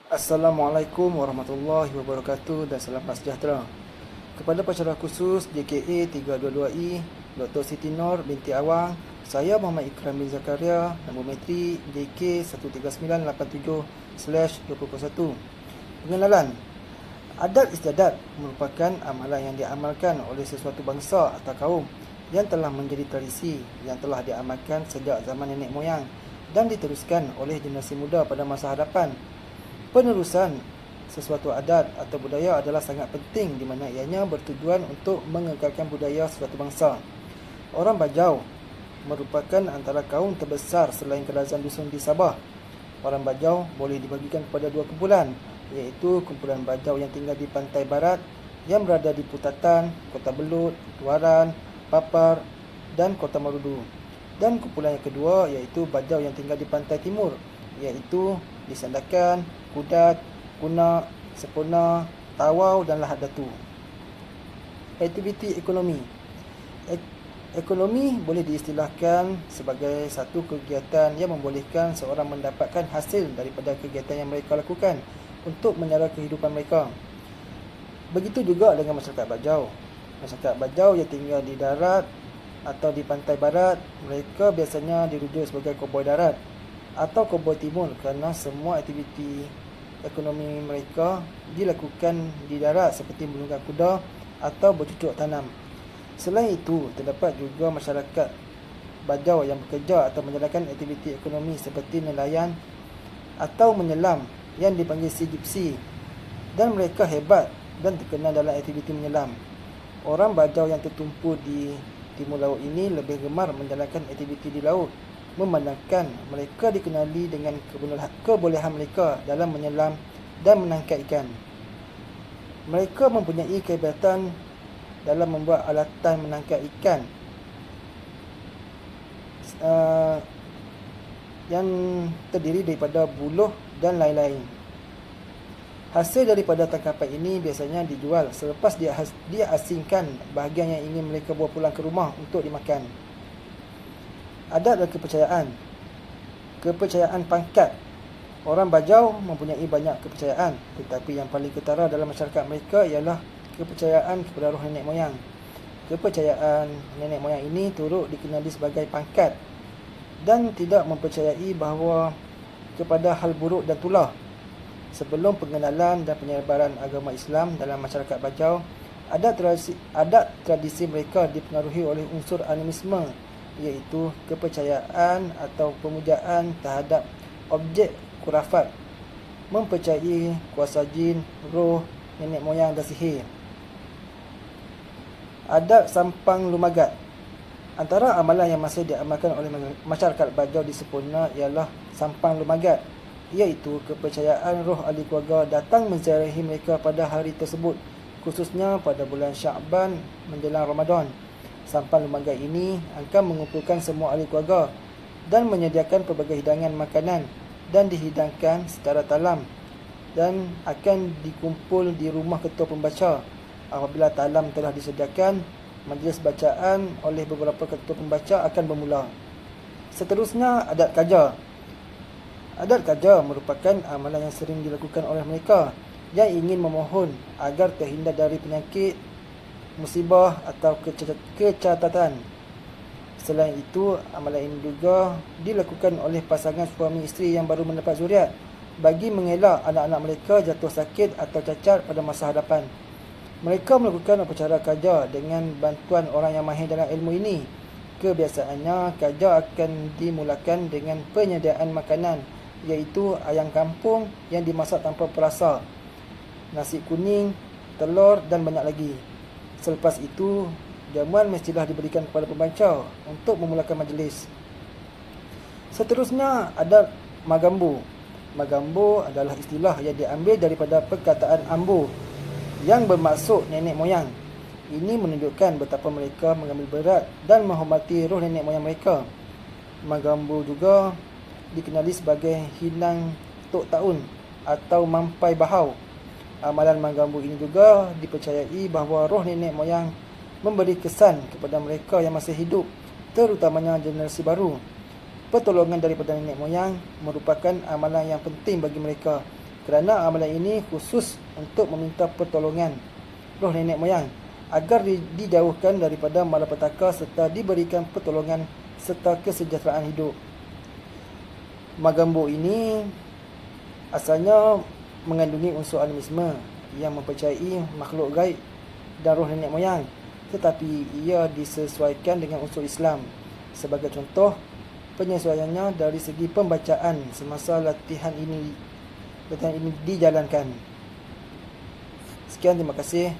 Assalamualaikum warahmatullahi wabarakatuh dan salam sejahtera. Kepada pensyarah khusus JKA 322I Dr. Siti Nur binti Awang, saya Muhammad Ikram bin Zakaria, nombor metri JK 13987/2021. Pengenalan. Adat istiadat merupakan amalan yang diamalkan oleh sesuatu bangsa atau kaum yang telah menjadi tradisi yang telah diamalkan sejak zaman nenek moyang dan diteruskan oleh generasi muda pada masa hadapan. Penerusan sesuatu adat atau budaya adalah sangat penting di mana ianya bertujuan untuk mengekalkan budaya suatu bangsa. Orang Bajau merupakan antara kaum terbesar selain kerajaan dusun di Sabah. Orang Bajau boleh dibagikan kepada dua kumpulan, iaitu kumpulan Bajau yang tinggal di pantai barat yang berada di Putatan, Kota Belud, Tuaran, Papar dan Kota Marudu. Dan kumpulan yang kedua iaitu Bajau yang tinggal di pantai timur, iaitu di Sandakan, Kudat, Kunak, Sepona, Tawau dan Lahad Datu. Aktiviti ekonomi. Ekonomi boleh diistilahkan sebagai satu kegiatan yang membolehkan seorang mendapatkan hasil daripada kegiatan yang mereka lakukan untuk menyara kehidupan mereka. Begitu juga dengan masyarakat Bajau. Masyarakat Bajau yang tinggal di darat atau di pantai barat, mereka biasanya dirujuk sebagai koboi darat atau koboi timur kerana semua aktiviti ekonomi mereka dilakukan di darat seperti menunggang kuda atau bercucuk tanam. Selain itu, terdapat juga masyarakat Bajau yang bekerja atau menjalankan aktiviti ekonomi seperti nelayan atau menyelam yang dipanggil sea gypsy, dan mereka hebat dan terkenal dalam aktiviti menyelam. Orang Bajau yang tertumpu di timur laut ini lebih gemar menjalankan aktiviti di laut, memandangkan mereka dikenali dengan kebolehan mereka dalam menyelam dan menangkap ikan. Mereka mempunyai kehebatan dalam membuat alatan menangkap ikan yang terdiri daripada buluh dan lain-lain. Hasil daripada tangkapan ini biasanya dijual selepas dia asingkan bahagian yang ingin mereka bawa pulang ke rumah untuk dimakan. Adat dan kepercayaan. Kepercayaan pangkat. Orang Bajau mempunyai banyak kepercayaan, tetapi yang paling ketara dalam masyarakat mereka ialah kepercayaan kepada roh nenek moyang. Kepercayaan nenek moyang ini turut dikenali sebagai pangkat dan tidak mempercayai bahawa kepada hal buruk dan tulah. Sebelum pengenalan dan penyebaran agama Islam dalam masyarakat Bajau, adat tradisi mereka dipengaruhi oleh unsur animisme, iaitu kepercayaan atau pemujaan terhadap objek khurafat, mempercayai kuasa jin, roh, nenek moyang dan sihir. Adat sampang lumagat. Antara amalan yang masih diamalkan oleh masyarakat Bajau di Sepona ialah sampang lumagat, iaitu kepercayaan roh ahli keluarga datang menziarahi mereka pada hari tersebut, khususnya pada bulan Syakban menjelang Ramadan. Sampang lumagat ini akan mengumpulkan semua ahli keluarga dan menyediakan pelbagai hidangan makanan dan dihidangkan secara talam dan akan dikumpul di rumah ketua pembaca. Apabila talam telah disediakan, majlis bacaan oleh beberapa ketua pembaca akan bermula. Seterusnya, adat kaja. Adat kaja merupakan amalan yang sering dilakukan oleh mereka yang ingin memohon agar terhindar dari penyakit, musibah atau kecacatan. Selain itu, amalan ini juga dilakukan oleh pasangan suami isteri yang baru mendapat zuriat bagi mengelak anak-anak mereka jatuh sakit atau cacat pada masa hadapan. Mereka melakukan upacara kaja dengan bantuan orang yang mahir dalam ilmu ini. Kebiasaannya, kaja akan dimulakan dengan penyediaan makanan, iaitu ayam kampung yang dimasak tanpa perasa, nasi kuning, telur dan banyak lagi. Selepas itu, jamuan mestilah diberikan kepada pembaca untuk memulakan majlis. Seterusnya, adat magambo. Magambo adalah istilah yang diambil daripada perkataan ambo yang bermaksud nenek moyang. Ini menunjukkan betapa mereka mengambil berat dan menghormati roh nenek moyang mereka. Magambo juga dikenali sebagai hilang tok tahun atau mampai bahau. Amalan magambo ini juga dipercayai bahawa roh nenek moyang memberi kesan kepada mereka yang masih hidup, terutamanya generasi baru. Pertolongan daripada nenek moyang merupakan amalan yang penting bagi mereka kerana amalan ini khusus untuk meminta pertolongan roh nenek moyang agar dijauhkan daripada malapetaka serta diberikan pertolongan serta kesejahteraan hidup. Magambo ini asalnya mengandungi unsur animisme yang mempercayai makhluk gaib dan roh nenek moyang, tetapi ia disesuaikan dengan unsur Islam. Sebagai contoh, penyesuaiannya dari segi pembacaan semasa latihan ini dijalankan. Sekian, terima kasih.